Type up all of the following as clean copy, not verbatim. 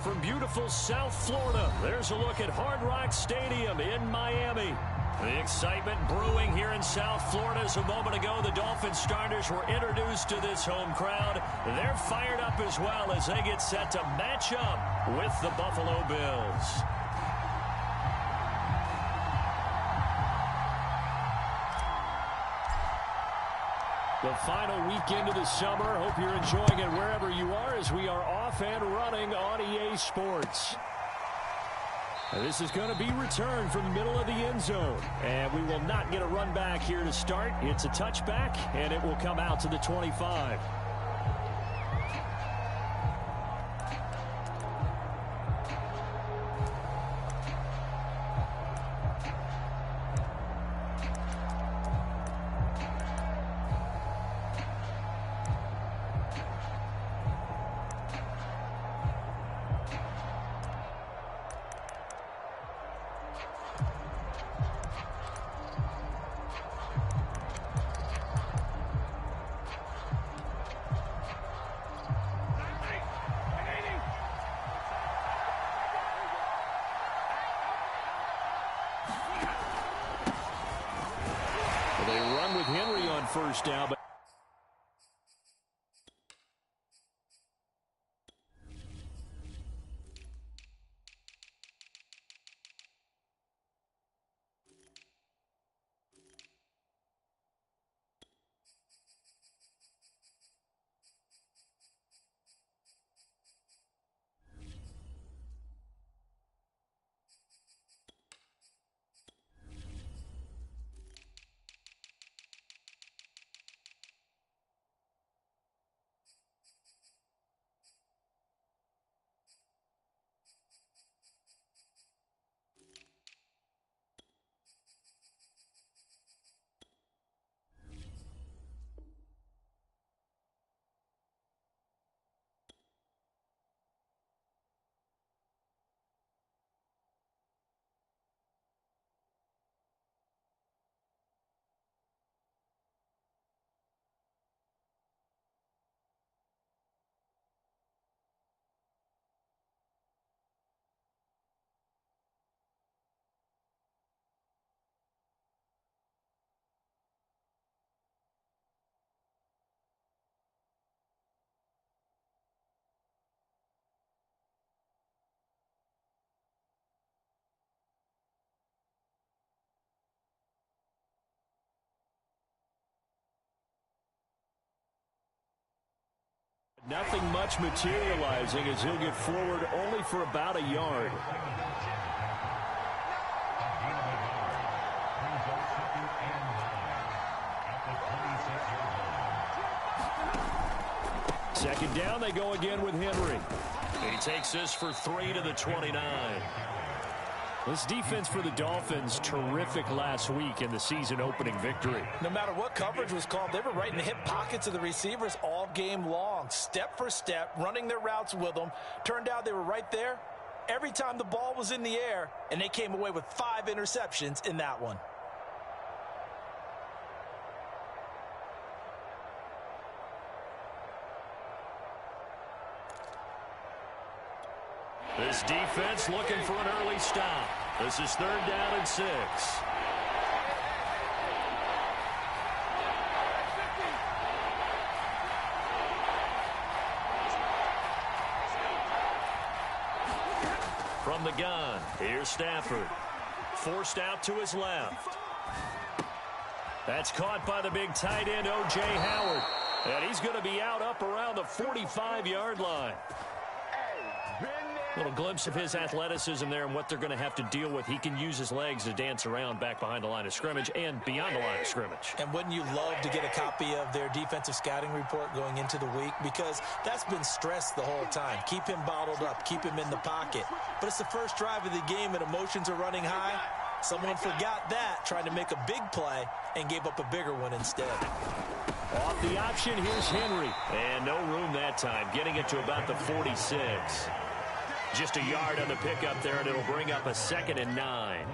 From beautiful South Florida, there's a look at Hard Rock Stadium in Miami. The excitement brewing here in South Florida as a moment ago the Dolphins starters were introduced to this home crowd. They're fired up as well as they get set to match up with the Buffalo Bills. The final weekend of the summer. Hope you're enjoying it wherever you are as we are off and running on EA Sports. This is going to be returned from the middle of the end zone. And we will not get a run back here to start. It's a touchback, and it will come out to the 25. They run with Henry on first down, but nothing much materializing as he'll get forward only for about a yard. Second down, they go again with Henry. He takes this for 3 to the 29. This defense for the Dolphins, terrific last week in the season-opening victory. No matter what coverage was called, they were right in the hip pockets of the receivers all game long, step for step, running their routes with them. Turned out they were right there every time the ball was in the air, and they came away with 5 interceptions in that one. This defense looking for an early stop. This is 3rd down and 6. From the gun, here's Stafford. Forced out to his left. That's caught by the big tight end, O.J. Howard. And he's going to be out up around the 45-yard line. Little glimpse of his athleticism there and what they're going to have to deal with. He can use his legs to dance around back behind the line of scrimmage and beyond the line of scrimmage. And wouldn't you love to get a copy of their defensive scouting report going into the week? Because that's been stressed the whole time. Keep him bottled up. Keep him in the pocket. But it's the first drive of the game and emotions are running high. Someone forgot that, trying to make a big play, and gave up a bigger one instead. Off the option, here's Henry. And no room that time, getting it to about the 46. Just a yard on the pickup there, and it'll bring up a 2nd and 9.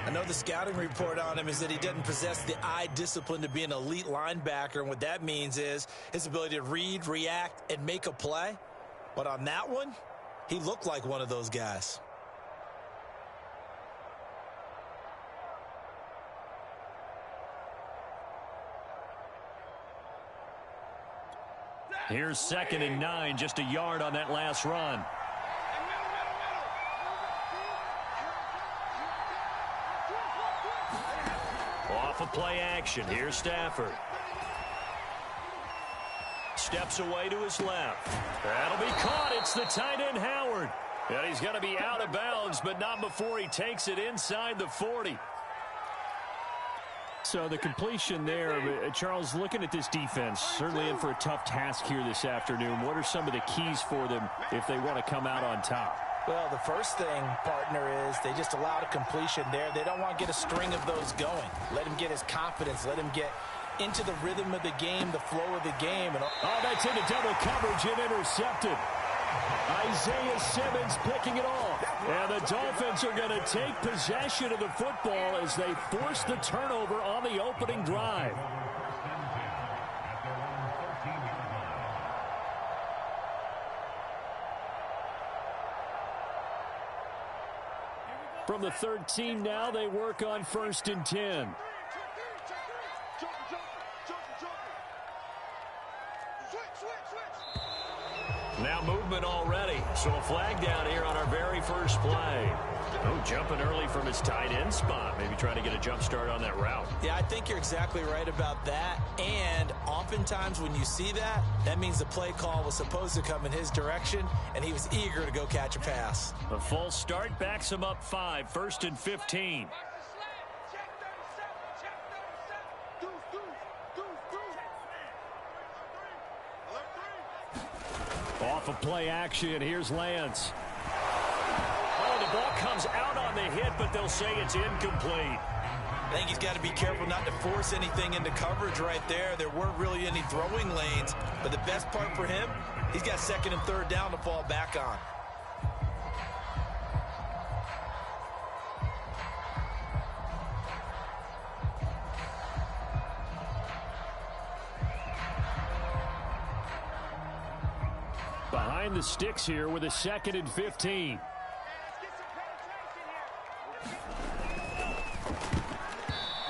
I know the scouting report on him is that he doesn't possess the eye discipline to be an elite linebacker, and what that means is his ability to read, react, and make a play. But on that one, He looked like one of those guys. Here's 2nd and 9, just a yard on that last run. Off of play action. Here's Stafford. Steps away to his left. That'll be caught. It's the tight end, Howard. And he's going to be out of bounds, but not before he takes it inside the 40. So the completion there, Charles, looking at this defense, certainly in for a tough task here this afternoon. What are some of the keys for them if they want to come out on top? Well, the first thing, partner, is they just allowed a completion there. They don't want to get a string of those going. Let him get his confidence. Let him get into the rhythm of the game, the flow of the game. And that's into double coverage and intercepted. Isaiah Simmons picking it off. And the Dolphins are going to take possession of the football as they force the turnover on the opening drive. From the 13 now, they work on 1st and 10. Now movement already. So a flag down here on our very first play. Oh, jumping early from his tight end spot. Maybe trying to get a jump start on that route. Yeah, I think you're exactly right about that. And oftentimes when you see that, that means the play call was supposed to come in his direction, and he was eager to go catch a pass. A false start backs him up 5, 1st and 15. Off of play action, here's Lance. Oh, the ball comes out on the hit, but they'll say it's incomplete. I think he's got to be careful not to force anything into coverage right there. There weren't really any throwing lanes, but the best part for him, he's got 2nd and 3rd down to fall back on. Behind the sticks here with a 2nd and 15.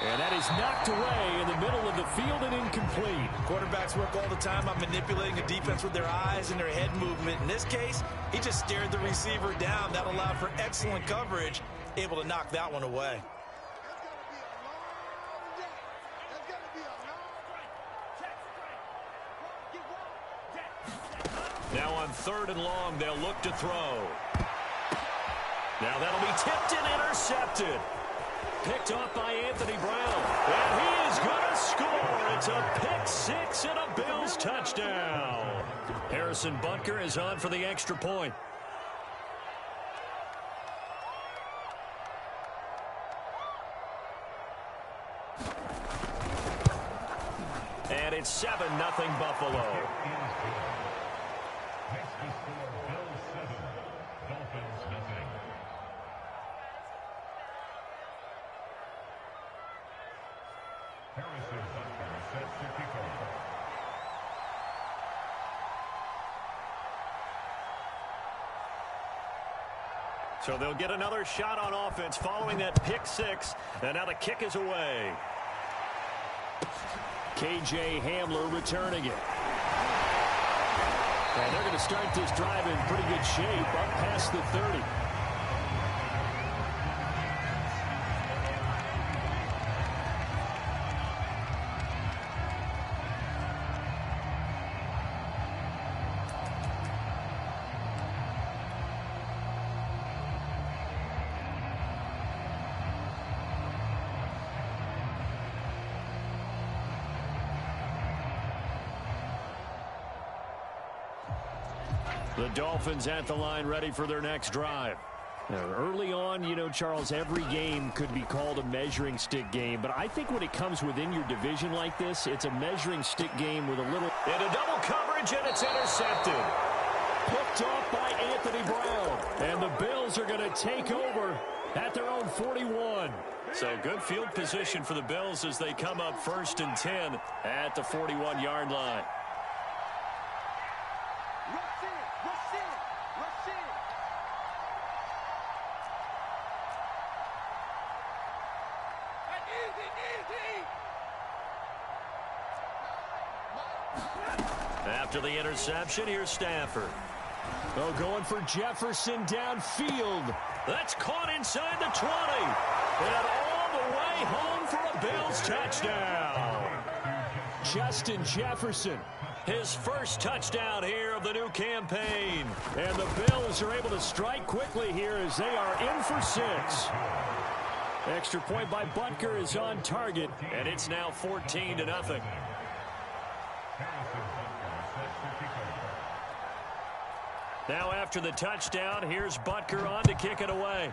And that is knocked away in the middle of the field and incomplete. Quarterbacks work all the time on manipulating a defense with their eyes and their head movement. In this case, he just stared the receiver down. That allowed for excellent coverage, able to knock that one away. Now on 3rd and long, they'll look to throw. Now that'll be tipped and intercepted. Picked off by Anthony Brown. And he is going to score. It's a pick 6 and a Bills touchdown. Harrison Butker is on for the extra point. And it's 7-0 Buffalo. So they'll get another shot on offense following that pick 6. And now the kick is away. KJ Hamler returning it. And they're going to start this drive in pretty good shape up past the 30. The Dolphins at the line ready for their next drive. Now, early on, you know, Charles, every game could be called a measuring stick game. But I think when it comes within your division like this, it's a measuring stick game with a little... And a double coverage, and it's intercepted. Picked off by Anthony Brown. And the Bills are going to take over at their own 41. So good field position for the Bills as they come up 1st and 10 at the 41-yard line. After the interception, here's Stafford. Oh, going for Jefferson downfield. That's caught inside the 20. And all the way home for a Bills touchdown. Justin Jefferson. His first touchdown here of the new campaign. And the Bills are able to strike quickly here as they are in for 6. Extra point by Butker is on target. And it's now 14-0. Now after the touchdown, here's Butker on to kick it away.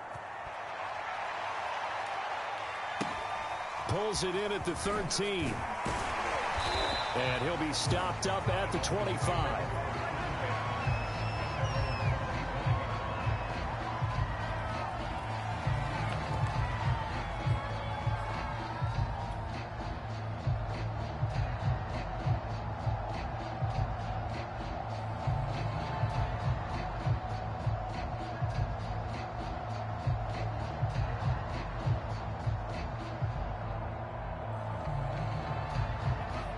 Pulls it in at the 13. And he'll be stopped up at the 25.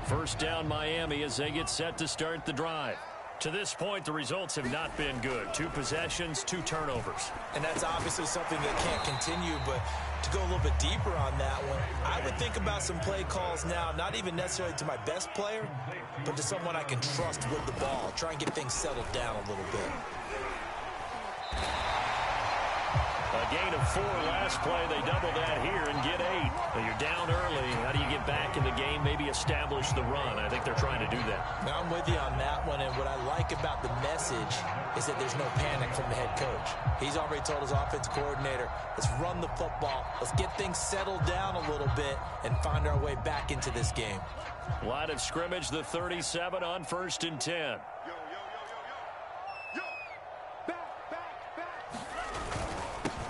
First down Miami as they get set to start the drive. To this point, the results have not been good. 2 possessions, 2 turnovers. And that's obviously something that can't continue, but to go a little bit deeper on that one, I would think about some play calls now, not even necessarily to my best player, but to someone I can trust with the ball. Try and get things settled down a little bit. A gain of 4 last play. They double that here and get 8. Well, you're down early. How do you get back in the game, maybe establish the run? I think they're trying to do that. Now, I'm with you on that one, and what I like about the message is that there's no panic from the head coach. He's already told his offensive coordinator, let's run the football, let's get things settled down a little bit and find our way back into this game. Line of scrimmage, the 37 on 1st and 10.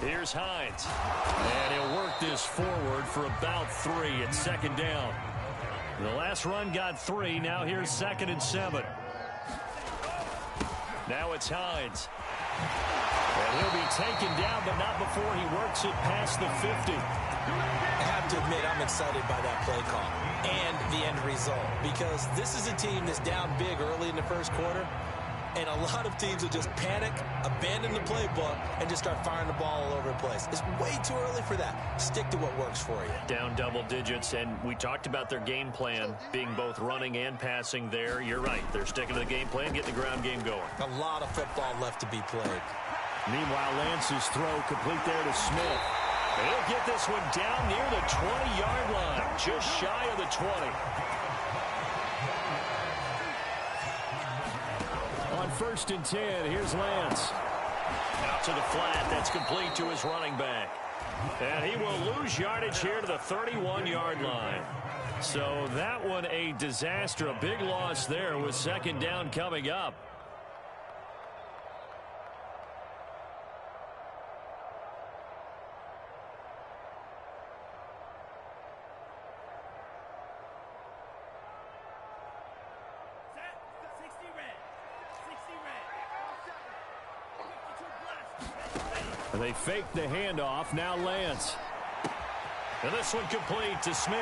Here's Hines. And he'll work this forward for about 3 at 2nd down. The last run got 3. Now here's 2nd and 7. Now it's Hines. And he'll be taken down, but not before he works it past the 50. I have to admit, I'm excited by that play call and the end result, because this is a team that's down big early in the first quarter. And a lot of teams will just panic, abandon the playbook, and just start firing the ball all over the place. It's way too early for that. Stick to what works for you. Down double digits, and we talked about their game plan being both running and passing there. You're right. They're sticking to the game plan, getting the ground game going. A lot of football left to be played. Meanwhile, Lance's throw complete there to Smith. He'll get this one down near the 20-yard line, just shy of the 20. On 1st and 10, here's Lance. Out to the flat. That's complete to his running back. And he will lose yardage here to the 31-yard line. So that one a disaster. A big loss there with 2nd down coming up. They fake the handoff. Now Lance. And this one complete to Smith.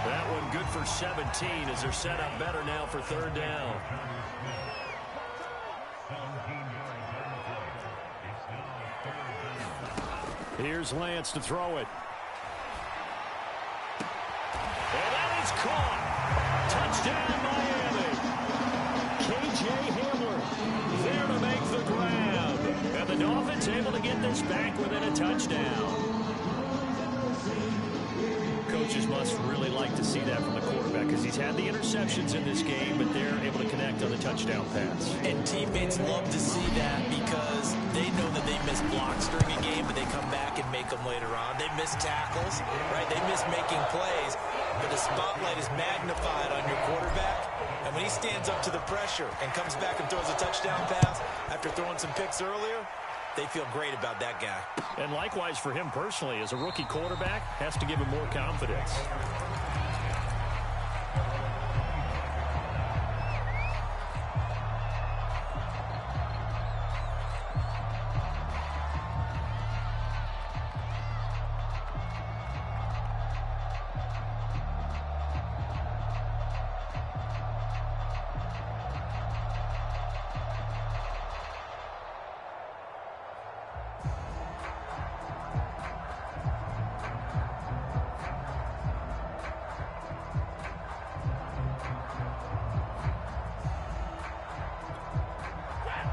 That one good for 17 as they're set up better now for 3rd down. Here's Lance to throw it. And that is caught. Touchdown, Miami. K.J. Hamler there to make the grab. And the Dolphins able to get this back within a touchdown. Coaches must really like to see that from the quarterback because he's had the interceptions in this game, but they're able to connect on the touchdown pass. And teammates love to see that because they know that they miss blocks during a game, but they come back and make them later on. They miss tackles, right? They miss making plays, but the spotlight is magnified on your quarterback. And when he stands up to the pressure and comes back and throws a touchdown pass after throwing some picks earlier, they feel great about that guy. And likewise for him personally, as a rookie quarterback, has to give him more confidence.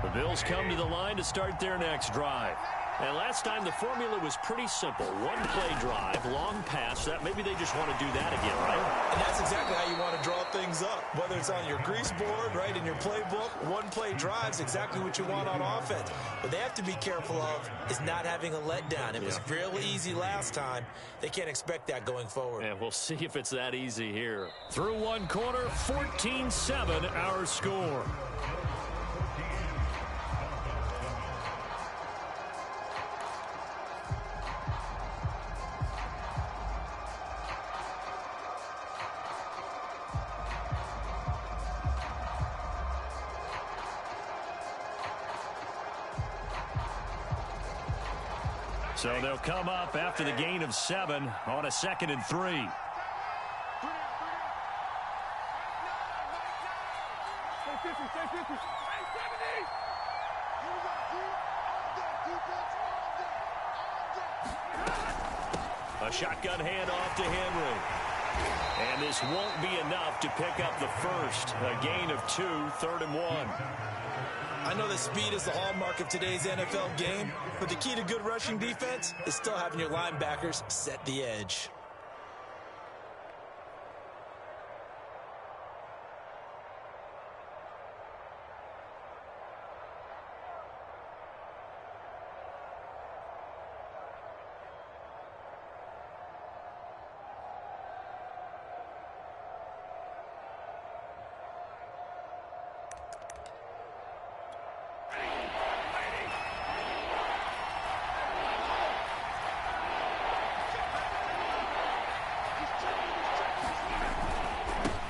The Bills come to the line to start their next drive. And last time the formula was pretty simple. One-play drive, long pass. That maybe they just want to do that again, right? And that's exactly how you want to draw things up. Whether it's on your grease board, right, in your playbook, one-play drive's exactly what you want on offense. What they have to be careful of is not having a letdown. It was real easy last time. They can't expect that going forward. And we'll see if it's that easy here. Through one quarter, 14-7 our score. So they'll come up after the gain of 7 on a 2nd and 3. A shotgun handoff to Henry. And this won't be enough to pick up the first. A gain of 2, 3rd and 1. I know that speed is the hallmark of today's NFL game, but the key to good rushing defense is still having your linebackers set the edge.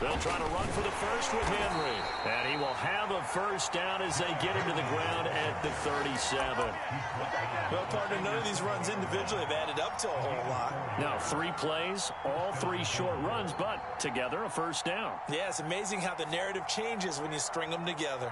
They'll try to run for the first with Henry. And he will have a first down as they get him to the ground at the 37. Well, partner, none of these runs individually have added up to a whole lot. Now, 3 plays, all 3 short runs, but together a first down. Yeah, it's amazing how the narrative changes when you string them together.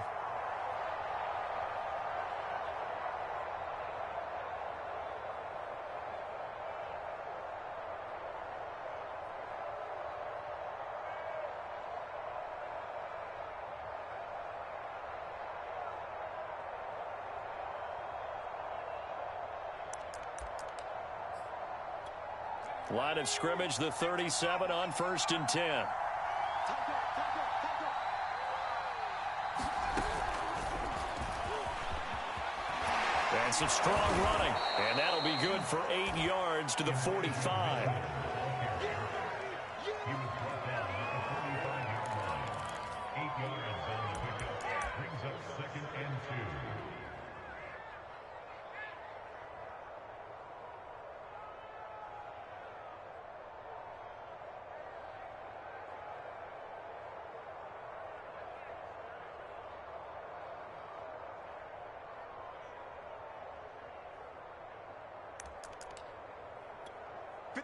Line of scrimmage, the 37 on 1st and 10. And some strong running. And that'll be good for 8 yards to the 45.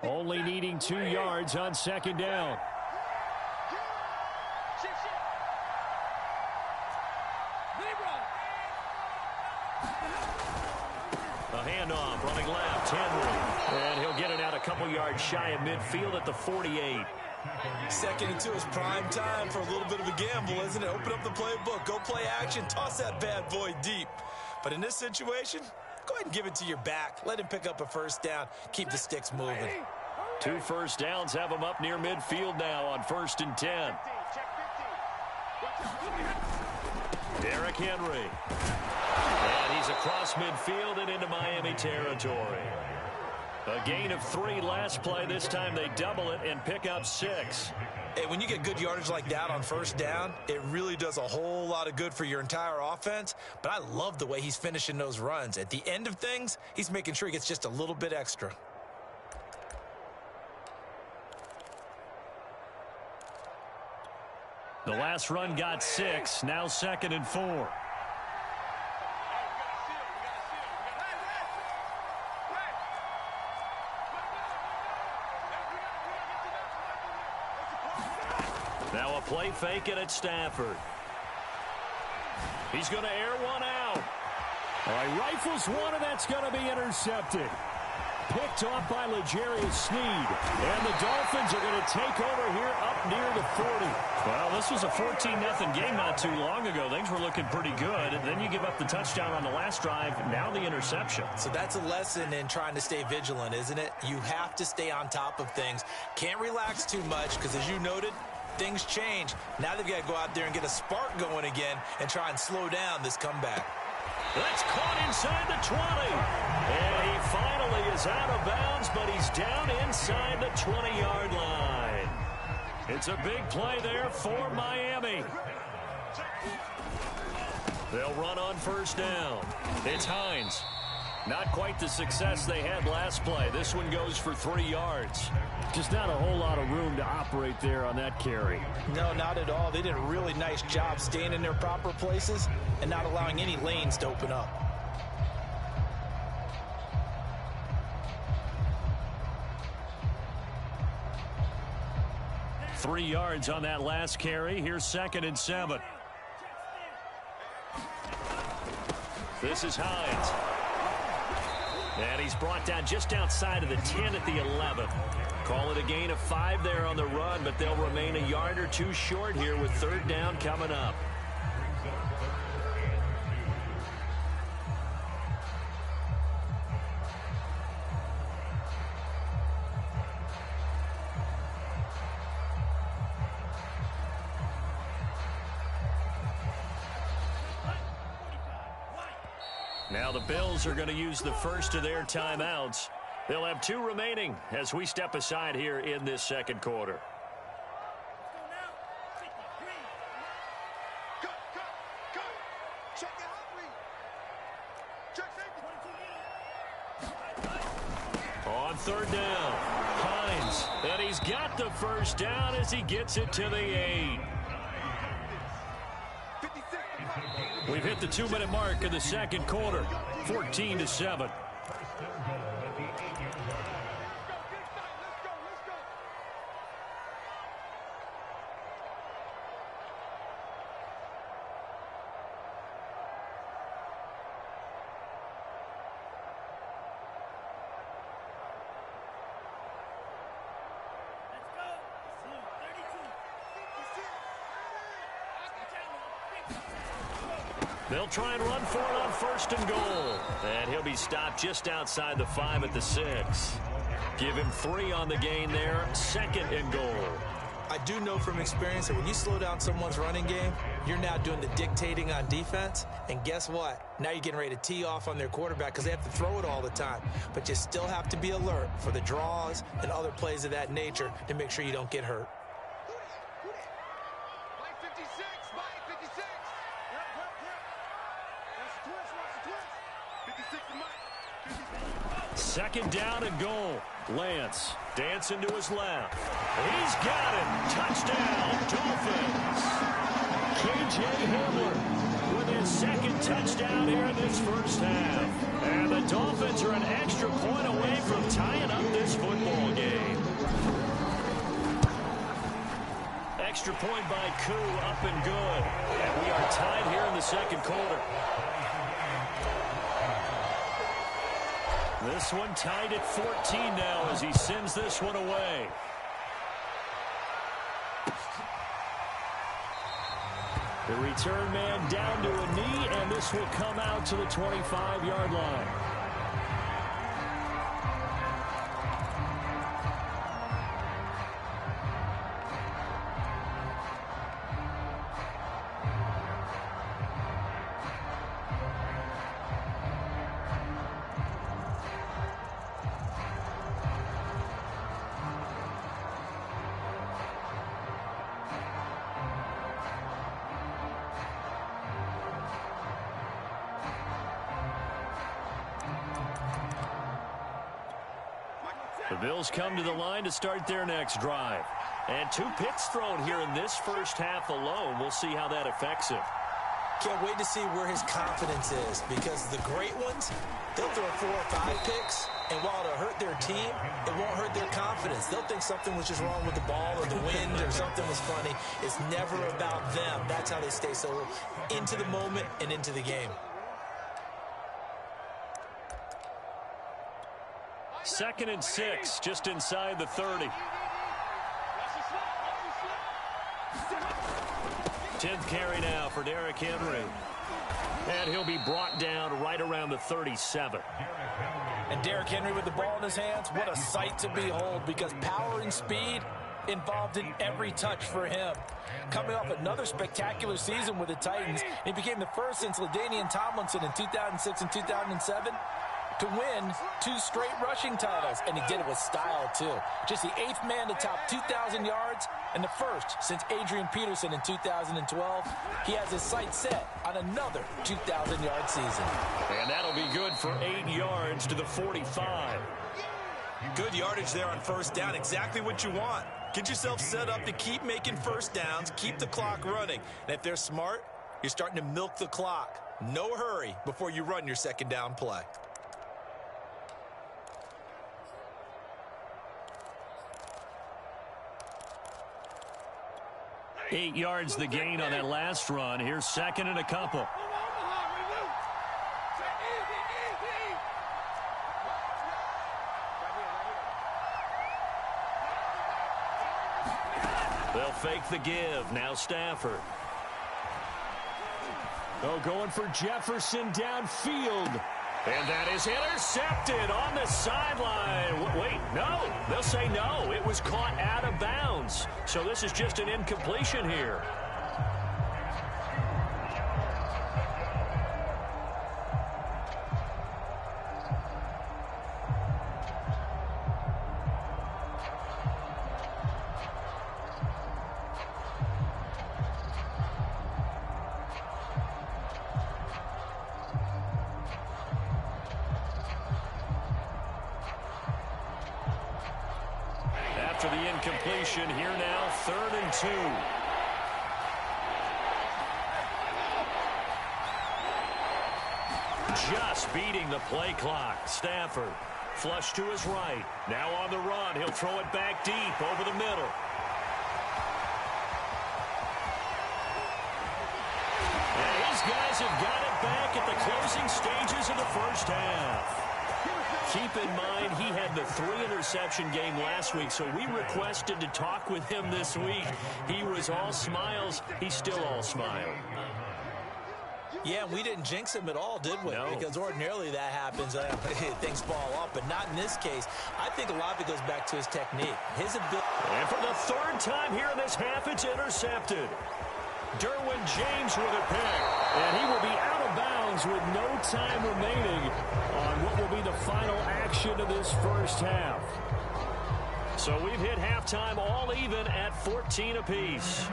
Only needing 2 yards on 2nd down. A handoff, running left, Henry. And he'll get it out a couple yards shy of midfield at the 48. 2nd and 2 is prime time for a little bit of a gamble, isn't it? Open up the playbook, go play action, toss that bad boy deep. But in this situation, go ahead and give it to your back. Let him pick up a first down. Keep the sticks moving. 2 first downs have him up near midfield now on 1st and 10. Derrick Henry. And he's across midfield and into Miami territory. A gain of 3 last play. This time they double it and pick up 6. Hey, when you get good yardage like that on first down, it really does a whole lot of good for your entire offense. But I love the way he's finishing those runs. At the end of things, he's making sure he gets just a little bit extra. The last run got 6. Now 2nd and 4. Now a play fake it at Stafford. He's going to air one out. All right, rifles one, and that's going to be intercepted. picked off by L'Jarius Sneed. And the Dolphins are going to take over here up near the 40. Well, this was a 14-0 game not too long ago. Things were looking pretty good. And then you give up the touchdown on the last drive. Now the interception. So that's a lesson in trying to stay vigilant, isn't it? You have to stay on top of things. Can't relax too much because, as you noted, things change. Now they've got to go out there and get a spark going again and try and slow down this comeback. That's caught inside the 20. And he finally is out of bounds, but he's down inside the 20-yard line. It's a big play there for Miami. They'll run on first down. It's Hines. Not quite the success they had last play. This one goes for 3 yards. Just not a whole lot of room to operate there on that carry. No, not at all. They did a really nice job staying in their proper places and not allowing any lanes to open up. Three yards on that last carry. Here's 2nd and 7. This is Hines. And he's brought down just outside of the 10 at the 11. Call it a gain of 5 there on the run, but they'll remain a yard or two short here with 3rd down coming up. Now the Bills are going to use the first of their timeouts. They'll have 2 remaining as we step aside here in this second quarter. On 3rd down, Hines, and he's got the first down as he gets it to the 8. We've hit the 2-minute mark in the second quarter, 14-7. They'll try and run for it on 1st and goal. And he'll be stopped just outside the 5 at the 6. Give him 3 on the gain there. 2nd and goal. I do know from experience that when you slow down someone's running game, you're now doing the dictating on defense. And guess what? Now you're getting ready to tee off on their quarterback because they have to throw it all the time. But you still have to be alert for the draws and other plays of that nature to make sure you don't get hurt. Second down and goal. Lance dancing to his left. He's got it. Touchdown, Dolphins. K.J. Hamler with his 2nd touchdown here in this first half. And the Dolphins are an extra point away from tying up this football game. Extra point by Koo, up and good. And we are tied here in the second quarter. This one tied at 14 now as he sends this one away. The return man down to a knee, and this will come out to the 25-yard line. The Bills come to the line to start their next drive. And 2 picks thrown here in this first half alone. We'll see how that affects him. Can't wait to see where his confidence is, because the great ones, they'll throw 4 or 5 picks, and while it'll hurt their team, it won't hurt their confidence. They'll think something was just wrong with the ball or the wind or something was funny. It's never about them. That's how they stay so into the moment and into the game. 2nd and 6, just inside the 30. 10th carry now for Derrick Henry. And he'll be brought down right around the 37. And Derrick Henry with the ball in his hands, what a sight to behold, because power and speed involved in every touch for him. Coming off another spectacular season with the Titans, he became the first since LaDainian Tomlinson in 2006 and 2007 to win 2 straight rushing titles, and he did it with style too. Just the 8th man to top 2,000 yards and the first since Adrian Peterson in 2012. He has his sights set on another 2,000-yard season. And that'll be good for 8 yards to the 45. Good yardage there on first down, exactly what you want. Get yourself set up to keep making first downs, keep the clock running. And if they're smart, you're starting to milk the clock. No hurry before you run your second down play. Eight yards the gain on that last run. Here's 2nd and a couple. They'll fake the give. Now Stafford. Oh, going for Jefferson downfield. And that is intercepted on the sideline. Wait, no. They'll say no. It was caught out of bounds. So this is just an incompletion here. After the incompletion, here now, 3rd and 2. Just beating the play clock. Stafford, flush to his right. Now on the run, he'll throw it back deep over the middle. And his guys have got it back at the closing stages of the first half. Keep in mind, he had the 3-interception game last week, so we requested to talk with him this week. He was all smiles. He's still all smile. Yeah, we didn't jinx him at all, did we? No. Because ordinarily that happens. Things fall off, but not in this case. I think a lot of it goes back to his technique. His ability. And for the 3rd time here in this half, it's intercepted. Derwin James with a pick. And he will be out of bounds with no time remaining on what will be the final action of this first half. So we've hit halftime all even at 14 apiece.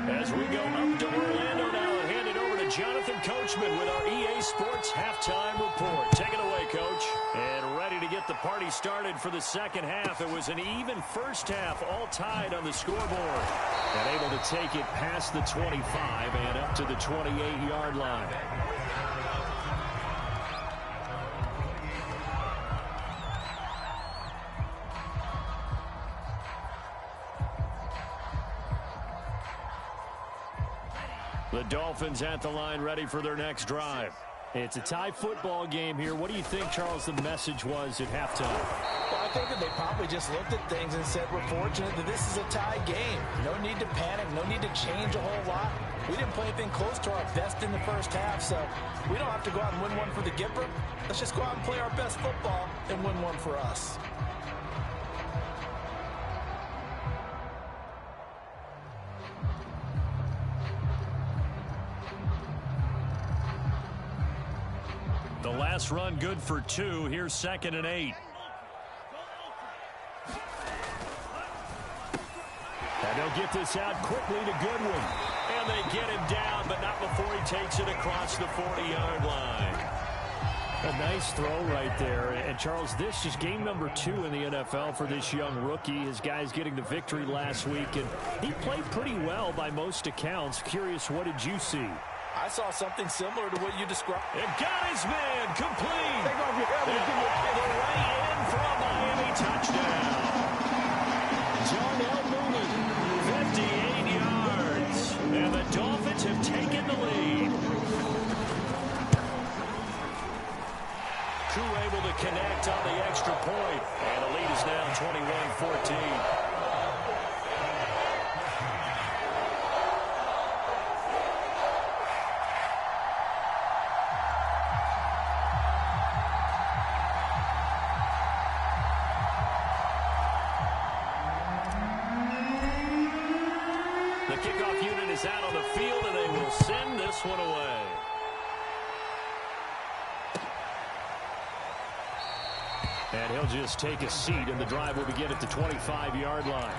As we go up to Orlando now and hand it over to Jonathan Coachman with our EA Sports Halftime Report. Take it away, Coach. And ready to get the party started for the second half. It was an even first half, all tied on the scoreboard. And able to take it past the 25 and up to the 28-yard line. The Dolphins at the line ready for their next drive. It's a tie football game here. What do you think, Charles, the message was at halftime? Well, I think that they probably just looked at things and said, we're fortunate that this is a tie game. No need to panic. No need to change a whole lot. We didn't play anything close to our best in the first half, so we don't have to go out and win one for the Gipper. Let's just go out and play our best football and win one for us. The last run good for 2. Here's 2nd and 8. And they'll get this out quickly to Goodwin. And they get him down, but not before he takes it across the 40-yard line. A nice throw right there. And, Charles, this is game number 2 in the NFL for this young rookie. His guys getting the victory last week, and he played pretty well by most accounts. Curious, what did you see? I saw something similar to what you described. It got his man complete. Take off your helmet. The way in for a Miami touchdown. Darnell Mooney. 58 yards. And the Dolphins have taken the lead. crew able to connect on the extra point. And the lead is now 21-14. The kickoff unit is out on the field, and they will send this one away. And he'll just take a seat, and the drive will begin at the 25-yard line.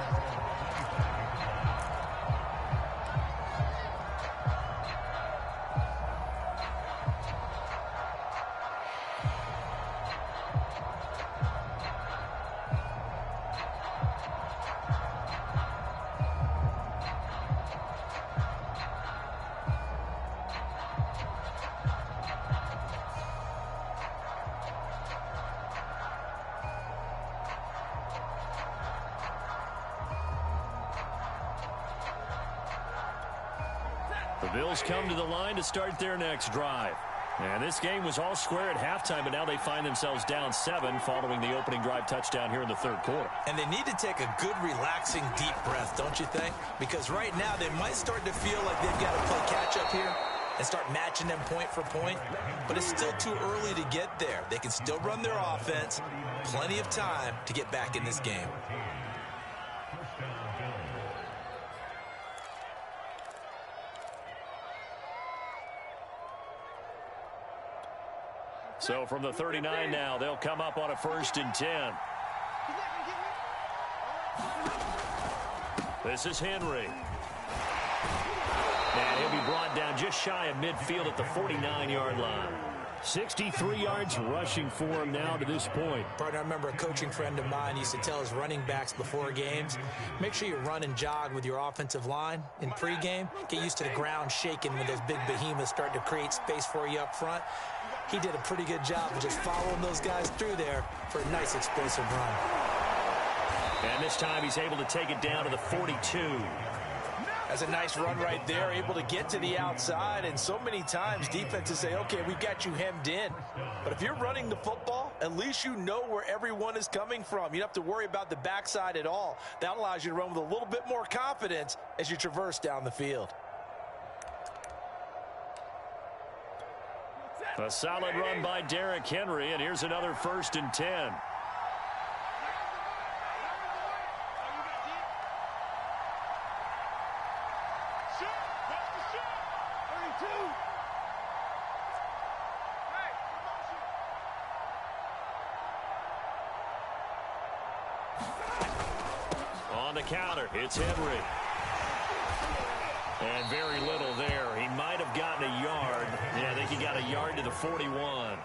The Bills come to the line to start their next drive. And this game was all square at halftime, but now they find themselves down 7 following the opening drive touchdown here in the third quarter. And they need to take a good, relaxing, deep breath, don't you think? Because right now they might start to feel like they've got to play catch-up here and start matching them point for point. But it's still too early to get there. They can still run their offense. Plenty of time to get back in this game. So from the 39 now, they'll come up on a 1st and 10. This is Henry. And he'll be brought down just shy of midfield at the 49-yard line. 63 yards rushing for him now to this point. Partner, I remember a coaching friend of mine used to tell his running backs before games, make sure you run and jog with your offensive line in pregame. Get used to the ground shaking when those big behemoths start to create space for you up front. He did a pretty good job of just following those guys through there for a nice explosive run. And this time he's able to take it down to the 42. That's a nice run right there, able to get to the outside. And so many times defenses say, okay, we've got you hemmed in. But if you're running the football, at least you know where everyone is coming from. You don't have to worry about the backside at all. That allows you to run with a little bit more confidence as you traverse down the field. A solid run by Derrick Henry, and here's another 1st and 10. On the counter, it's Henry. And very little there. He might have gotten a yard. Yeah, I think he got a yard to the 41.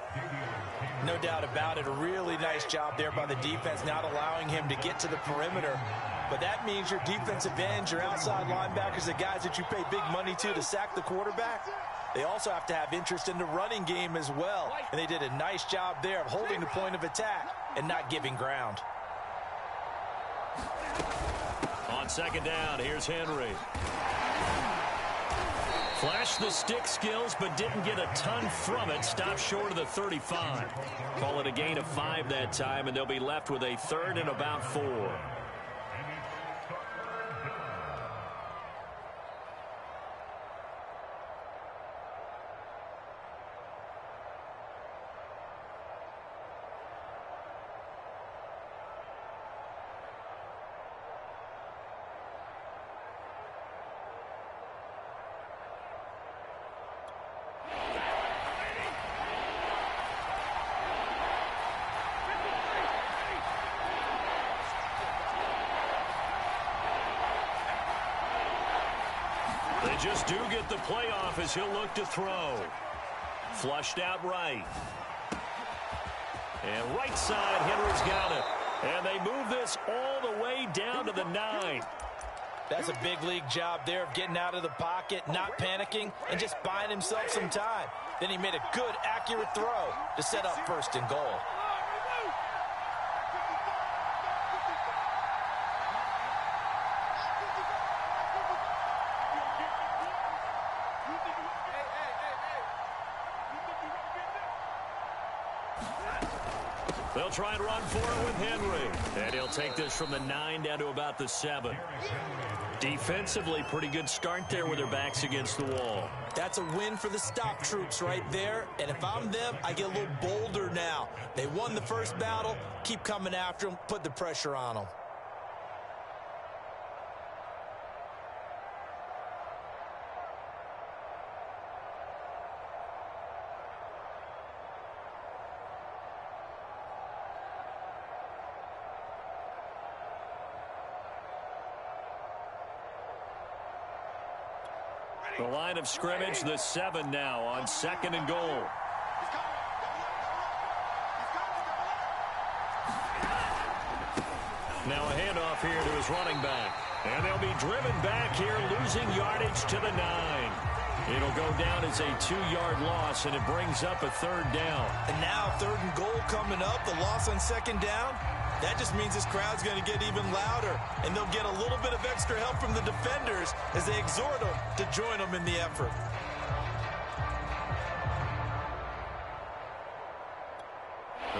No doubt about it. A really nice job there by the defense, not allowing him to get to the perimeter. But that means your defensive ends, your outside linebackers, the guys that you pay big money to sack the quarterback, they also have to have interest in the running game as well. And they did a nice job there of holding the point of attack and not giving ground. On 2nd down, here's Henry. Flashed the stick skills, but didn't get a ton from it. Stopped short of the 35. Call it a gain of 5 that time, and they'll be left with a 3rd and about 4. They just do get the playoff as he'll look to throw. Flushed out right. And right side, Henry's got it. And they move this all the way down to the 9. That's a big league job there of getting out of the pocket, not panicking, and just buying himself some time. Then he made a good, accurate throw to set up 1st and goal. They'll try and run for it with Henry. And he'll take this from the 9 down to about the 7. Defensively, pretty good start there with their backs against the wall. That's a win for the stop troops right there. And if I'm them, I get a little bolder now. They won the first battle. Keep coming after them. Put the pressure on them. The line of scrimmage, the 7 now on 2nd and goal. Now a handoff here to his running back. And they'll be driven back here, losing yardage to the 9. It'll go down as a 2-yard loss, and it brings up a 3rd down. And now 3rd and goal coming up, the loss on 2nd down. That just means this crowd's going to get even louder, and they'll get a little bit of extra help from the defenders as they exhort them to join them in the effort.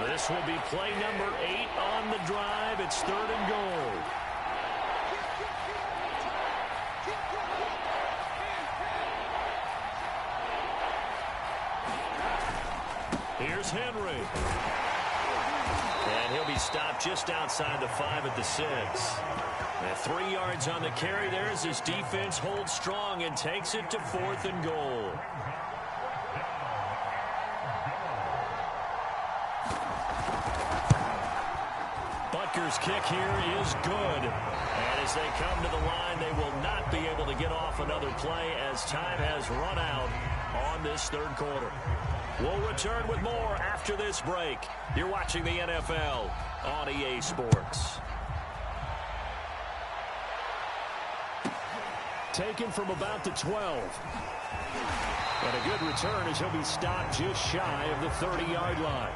This will be play number 8 on the drive. It's 3rd and goal. Here's Henry. And he'll be stopped just outside the 5 at the 6. And 3 yards on the carry there as his defense holds strong and takes it to 4th and goal. Butker's kick here is good. And as they come to the line, they will not be able to get off another play as time has run out on this 3rd quarter. We'll return with more after this break. You're watching the NFL on EA Sports. Taken from about the 12. And a good return as he'll be stopped just shy of the 30-yard line.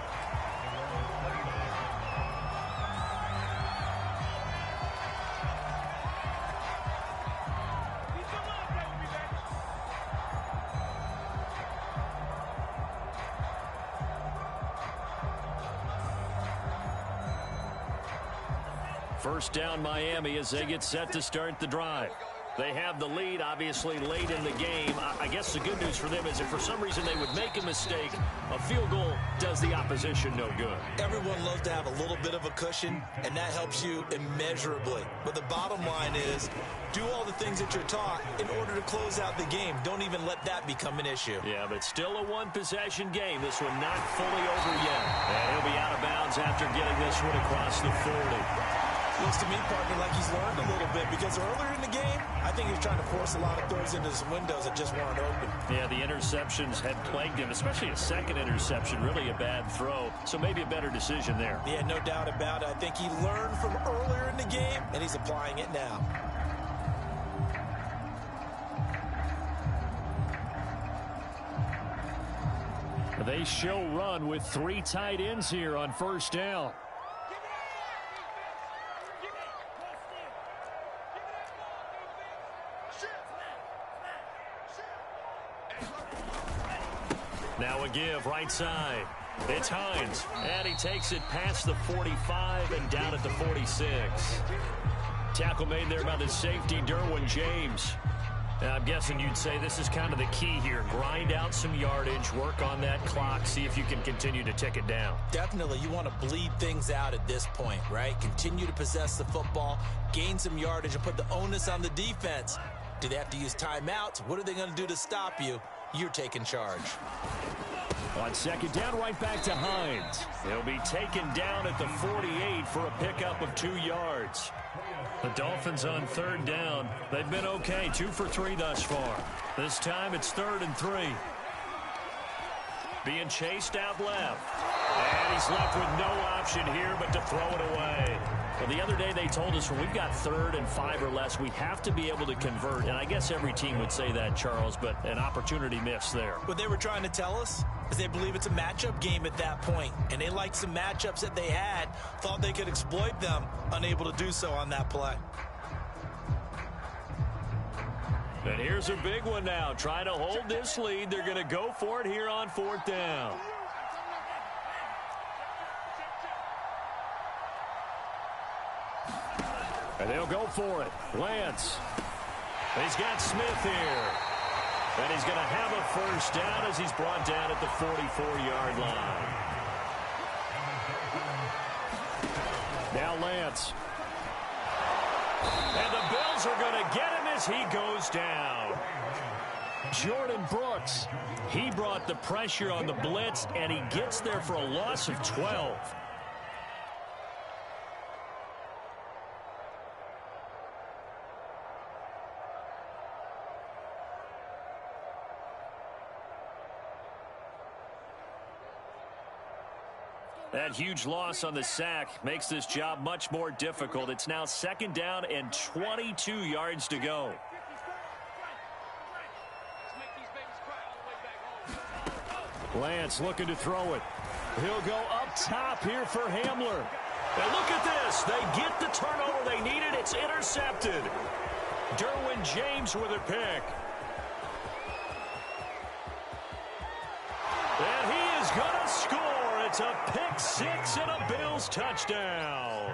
First down Miami as they get set to start the drive. They have the lead, obviously, late in the game. I guess the good news for them is if for some reason they would make a mistake, a field goal does the opposition no good. Everyone loves to have a little bit of a cushion, and that helps you immeasurably. But the bottom line is, do all the things that you're taught in order to close out the game. Don't even let that become an issue. Yeah, but still a one-possession game. This one not fully over yet. And he'll be out of bounds after getting this one across the 40. Looks to me, partner, like he's learned a little bit because earlier in the game, I think he was trying to force a lot of throws into some windows that just weren't open. Yeah, the interceptions had plagued him, especially a second interception, really a bad throw. So maybe a better decision there. Yeah, no doubt about it. I think he learned from earlier in the game, and he's applying it now. They show run with 3 tight ends here on first down. Now a give right side. It's Hines. And he takes it past the 45 and down at the 46. Tackle made there by the safety, Derwin James. Now, I'm guessing you'd say this is kind of the key here. Grind out some yardage, work on that clock, see if you can continue to tick it down. Definitely. You want to bleed things out at this point, right? Continue to possess the football, gain some yardage, and put the onus on the defense. Do they have to use timeouts? What are they going to do to stop you? You're taking charge. On second down, right back to Hines. He'll be taken down at the 48 for a pickup of 2 yards. The Dolphins on third down. They've been okay, 2 for 3 thus far. This time it's 3rd and 3. Being chased out left. And he's left with no option here but to throw it away. Well, the other day they told us when we've got 3rd and 5 or less, we have to be able to convert. And I guess every team would say that, Charles, but an opportunity missed there. What they were trying to tell us is they believe it's a matchup game at that point. And they liked some matchups that they had, thought they could exploit them, unable to do so on that play. And here's a big one now. Trying to hold this lead. They're going to go for it here on 4th down. And they'll go for it. Lance. He's got Smith here. And he's going to have a first down as he's brought down at the 44-yard line. Now Lance. And the Bills are going to get him as he goes down. Jordan Brooks. He brought the pressure on the blitz, and he gets there for a loss of 12. That huge loss on the sack makes this job much more difficult. It's now 2nd down and 22 yards to go. Lance looking to throw it. He'll go up top here for Hamler. And look at this. They get the turnover they needed. It's intercepted. Derwin James with a pick. And he is going to score. It's a pick six and a Bills touchdown.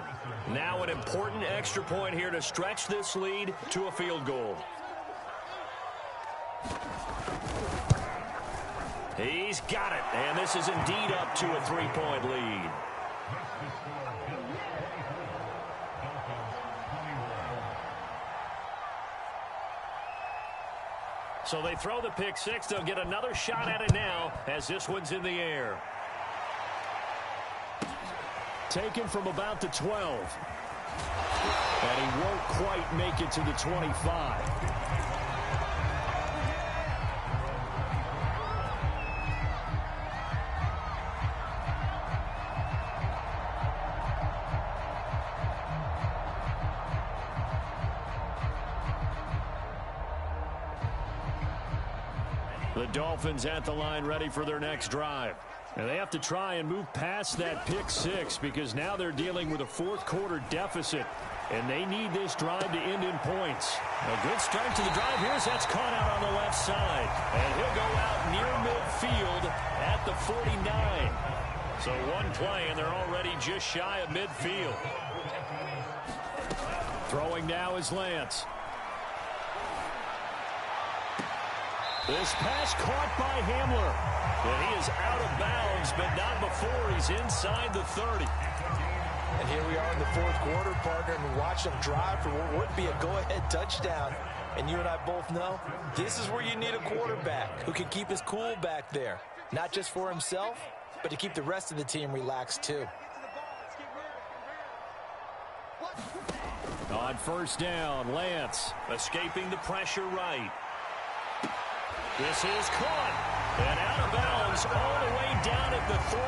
Now an important extra point here to stretch this lead to a field goal. He's got it, and this is indeed up to a 3-point lead. So they throw the pick six. They'll get another shot at it now as this one's in the air. Taken from about the 12. And he won't quite make it to the 25. The Dolphins at the line ready for their next drive. And they have to try and move past that pick six because now they're dealing with a fourth-quarter deficit. And they need this drive to end in points. A good start to the drive here as that's caught out on the left side. And he'll go out near midfield at the 49. So one play, and they're already just shy of midfield. Throwing now is Lance. This pass caught by Hamler. And he is out of bounds, but not before he's inside the 30. And here we are in the fourth quarter, partner, and watch them drive for what would be a go-ahead touchdown. And you and I both know this is where you need a quarterback who can keep his cool back there. Not just for himself, but to keep the rest of the team relaxed too. On first down, Lance escaping the pressure right. This is caught and out of bounds all the way down at the 3.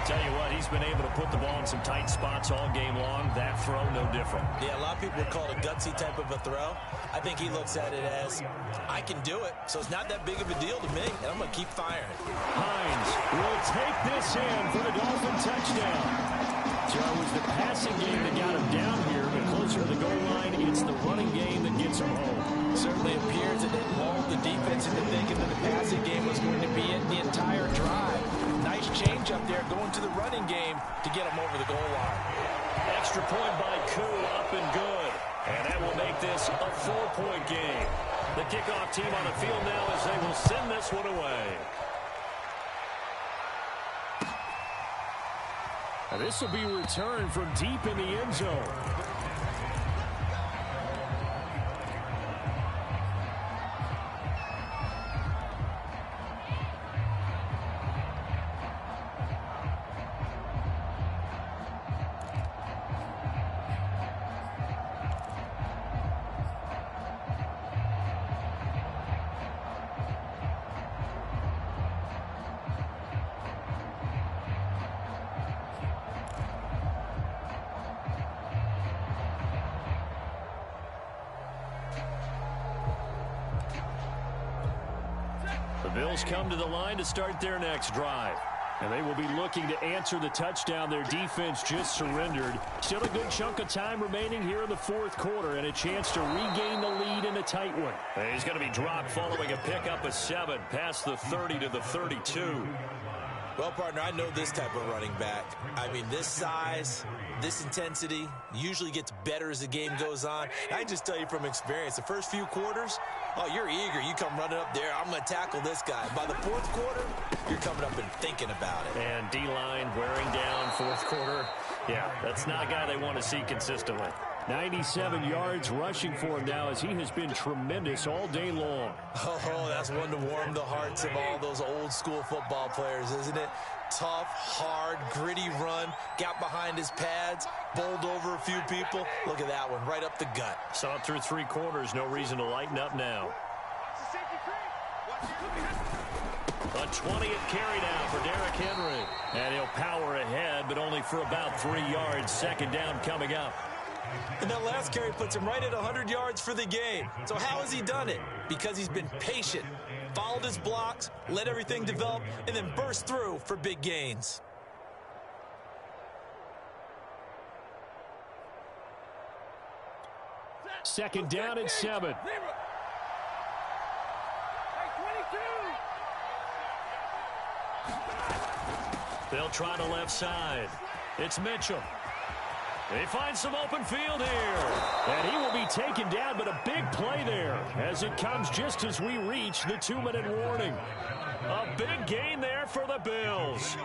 Tell you what, he's been able to put the ball in some tight spots all game long. That throw, no different. Yeah, a lot of people would call it a gutsy type of a throw. I think he looks at it as, I can do it, so it's not that big of a deal to me, and I'm going to keep firing. Hines will take this in for the Dolphin touchdown. So it was the passing game that got him down here, but closer to the goal line, it's the running game that gets him home. Certainly appears that they lulled the defense into thinking that the passing game was going to be it the entire drive. Nice change up there going to the running game to get him over the goal line. Extra point by Koo, up and good. And that will make this a 4-point game. The kickoff team on the field now as they will send this one away. And this will be returned from deep in the end zone. The Bills come to the line to start their next drive. And they will be looking to answer the touchdown their defense just surrendered. Still a good chunk of time remaining here in the fourth quarter and a chance to regain the lead in a tight one. And he's going to be dropped following a pickup of 7 past the 30 to the 32. Well, partner, I know this type of running back. I mean, this size, this intensity usually gets better as the game goes on. I just tell you from experience, the first few quarters, oh, you're eager. You come running up there, I'm going to tackle this guy. By the fourth quarter, you're coming up and thinking about it. And D-line wearing down fourth quarter. Yeah, that's not a guy they want to see consistently. 97 yards rushing for him now as he has been tremendous all day long. Oh, that's one to warm the hearts of all those old school football players, isn't it? Tough, hard, gritty run, got behind his pads, bowled over a few people. Look at that one, right up the gut. Saw it through 3 quarters, no reason to lighten up now. A 20th carry down for Derrick Henry. And he'll power ahead, but only for about 3 yards. Second down coming up. And that last carry puts him right at 100 yards for the game. So how has he done it? Because he's been patient, followed his blocks, let everything develop, and then burst through for big gains. Second down and 7. They'll try the left side. It's Mitchell. They find some open field here. And he will be taken down, but a big play there as it comes just as we reach the 2-minute warning. A big gain there for the Bills.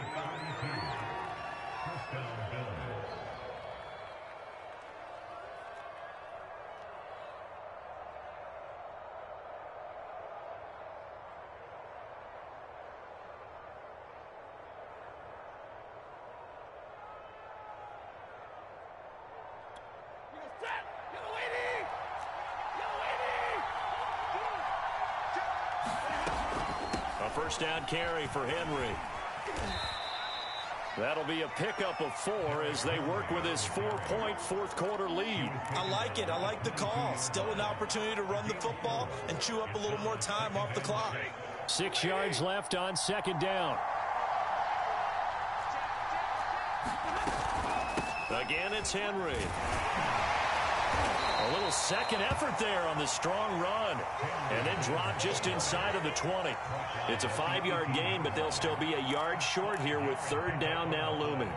First down carry for Henry. That'll be a pickup of 4 as they work with his 4-point fourth quarter lead. I like it. I like the call. Still an opportunity to run the football and chew up a little more time off the clock. 6 yards left on second down. Again, it's Henry. A little second effort there on the strong run. And then drop just inside of the 20. It's a 5-yard gain, but they'll still be a yard short here with third down now looming.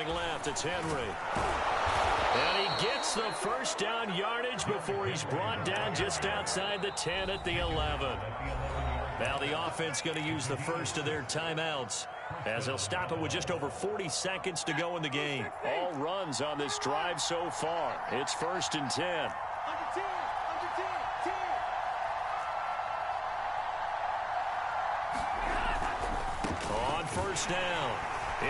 Left, it's Henry. And he gets the first down yardage before he's brought down just outside the 10 at the 11. Now the offense going to use the first of their timeouts as they'll stop it with just over 40 seconds to go in the game. All runs on this drive so far. It's 1st and 10. On first down.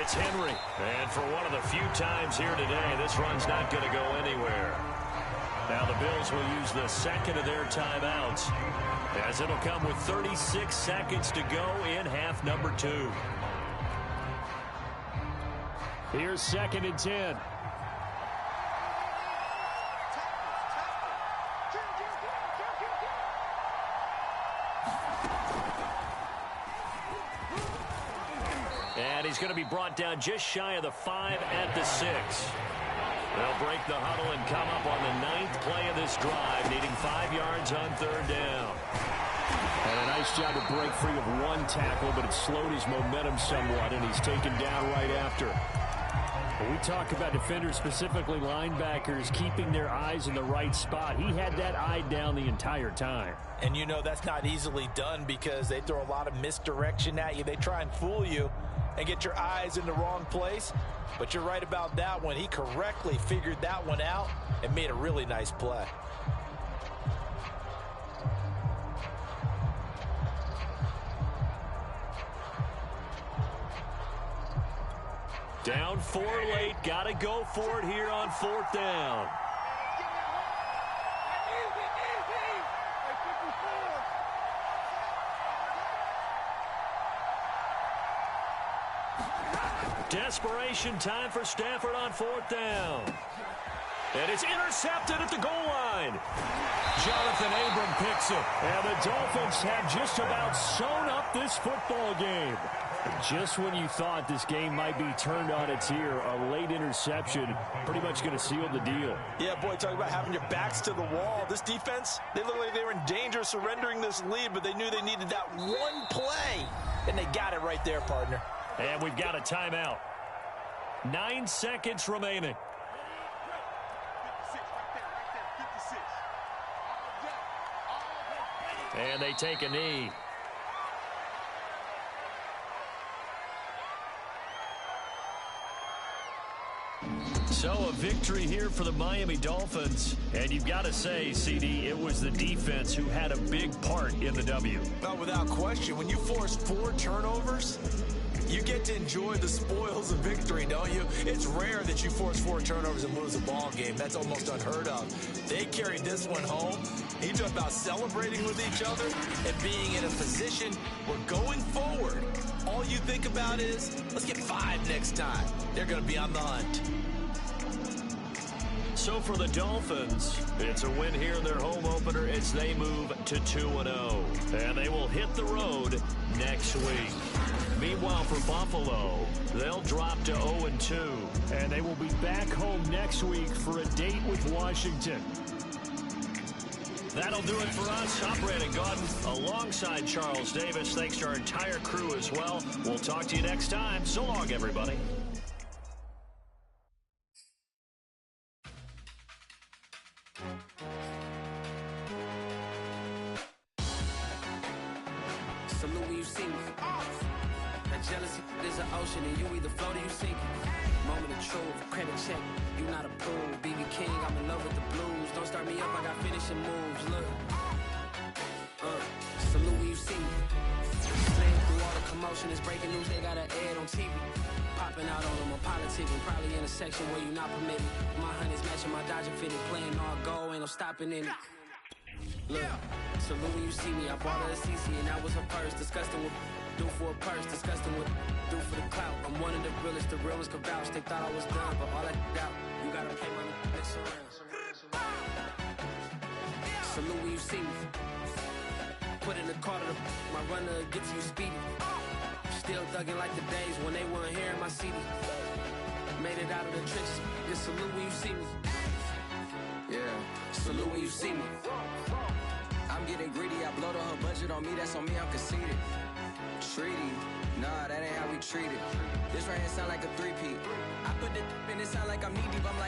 It's Henry, and for one of the few times here today, this run's not going to go anywhere. Now the Bills will use the second of their timeouts, as it'll come with 36 seconds to go in half number 2. Here's 2nd and 10. He's going to be brought down just shy of the 5 at the 6. They'll break the huddle and come up on the 9th play of this drive, needing 5 yards on third down. And a nice job to break free of one tackle, but it slowed his momentum somewhat, and he's taken down right after. When we talk about defenders, specifically linebackers, keeping their eyes in the right spot, he had that eye down the entire time. And you know that's not easily done because they throw a lot of misdirection at you. They try and fool you and get your eyes in the wrong place. But you're right about that one. He correctly figured that one out and made a really nice play. Down 4 late. Got to go for it here on 4th down. Desperation time for Stafford on 4th down. And it's intercepted at the goal line. Jonathan Abram picks it. And the Dolphins have just about sewn up this football game. Just when you thought this game might be turned on its ear, a late interception pretty much going to seal the deal. Yeah, boy, talk about having your backs to the wall. This defense, they look like they were in danger of surrendering this lead, but they knew they needed that one play. And they got it right there, partner. And we've got a timeout. 9 seconds remaining. And they take a knee. So a victory here for the Miami Dolphins. And you've got to say, CD, it was the defense who had a big part in the W. Well, without question, when you force 4 turnovers, you get to enjoy the spoils of victory, don't you? It's rare that you force 4 turnovers and lose a ball game. That's almost unheard of. They carried this one home. You talk about celebrating with each other and being in a position where going forward, all you think about is, let's get 5 next time. They're going to be on the hunt. So for the Dolphins, it's a win here in their home opener as they move to 2-0. And they will hit the road next week. Meanwhile, for Buffalo, they'll drop to 0-2. And they will be back home next week for a date with Washington. That'll do it for us. I'm Brandon Gaudin alongside Charles Davis. Thanks to our entire crew as well. We'll talk to you next time. So long, everybody. Salute when you see me. That jealousy is an ocean, and you either float or you sink. Moment of truth, credit check, you not approved. BB King, I'm in love with the blues. Don't start me up, I got finishing moves. Look, salute when you see me. Slaying through all the commotion, it's breaking news, they got an ad on TV. Popping out on them on politics, and probably in a section where you not permitted. My honey's matching my Dodger fitted, playing all go, ain't no stopping in it. Look, salute when you see me. I bought her a CC and that was her purse. Disgusting with do for a purse. Disgusting with do for the clout. I'm one of the realest. The realest could vouch. They thought I was done, but all I doubt. You gotta pay my next around. Salute when you see me. Put in the car to my runner gets you speedy. Still thugging like the days when they weren't here in my CD. Made it out of the trenches. Just salute when you see me. Yeah, salute when you see me. I'm getting greedy, I blowed on her budget on me, that's on me, I'm conceited. Treaty, nah, that ain't how we treat it. This right here sound like a 3-peat. I put the in it sound like I'm knee deep, I'm like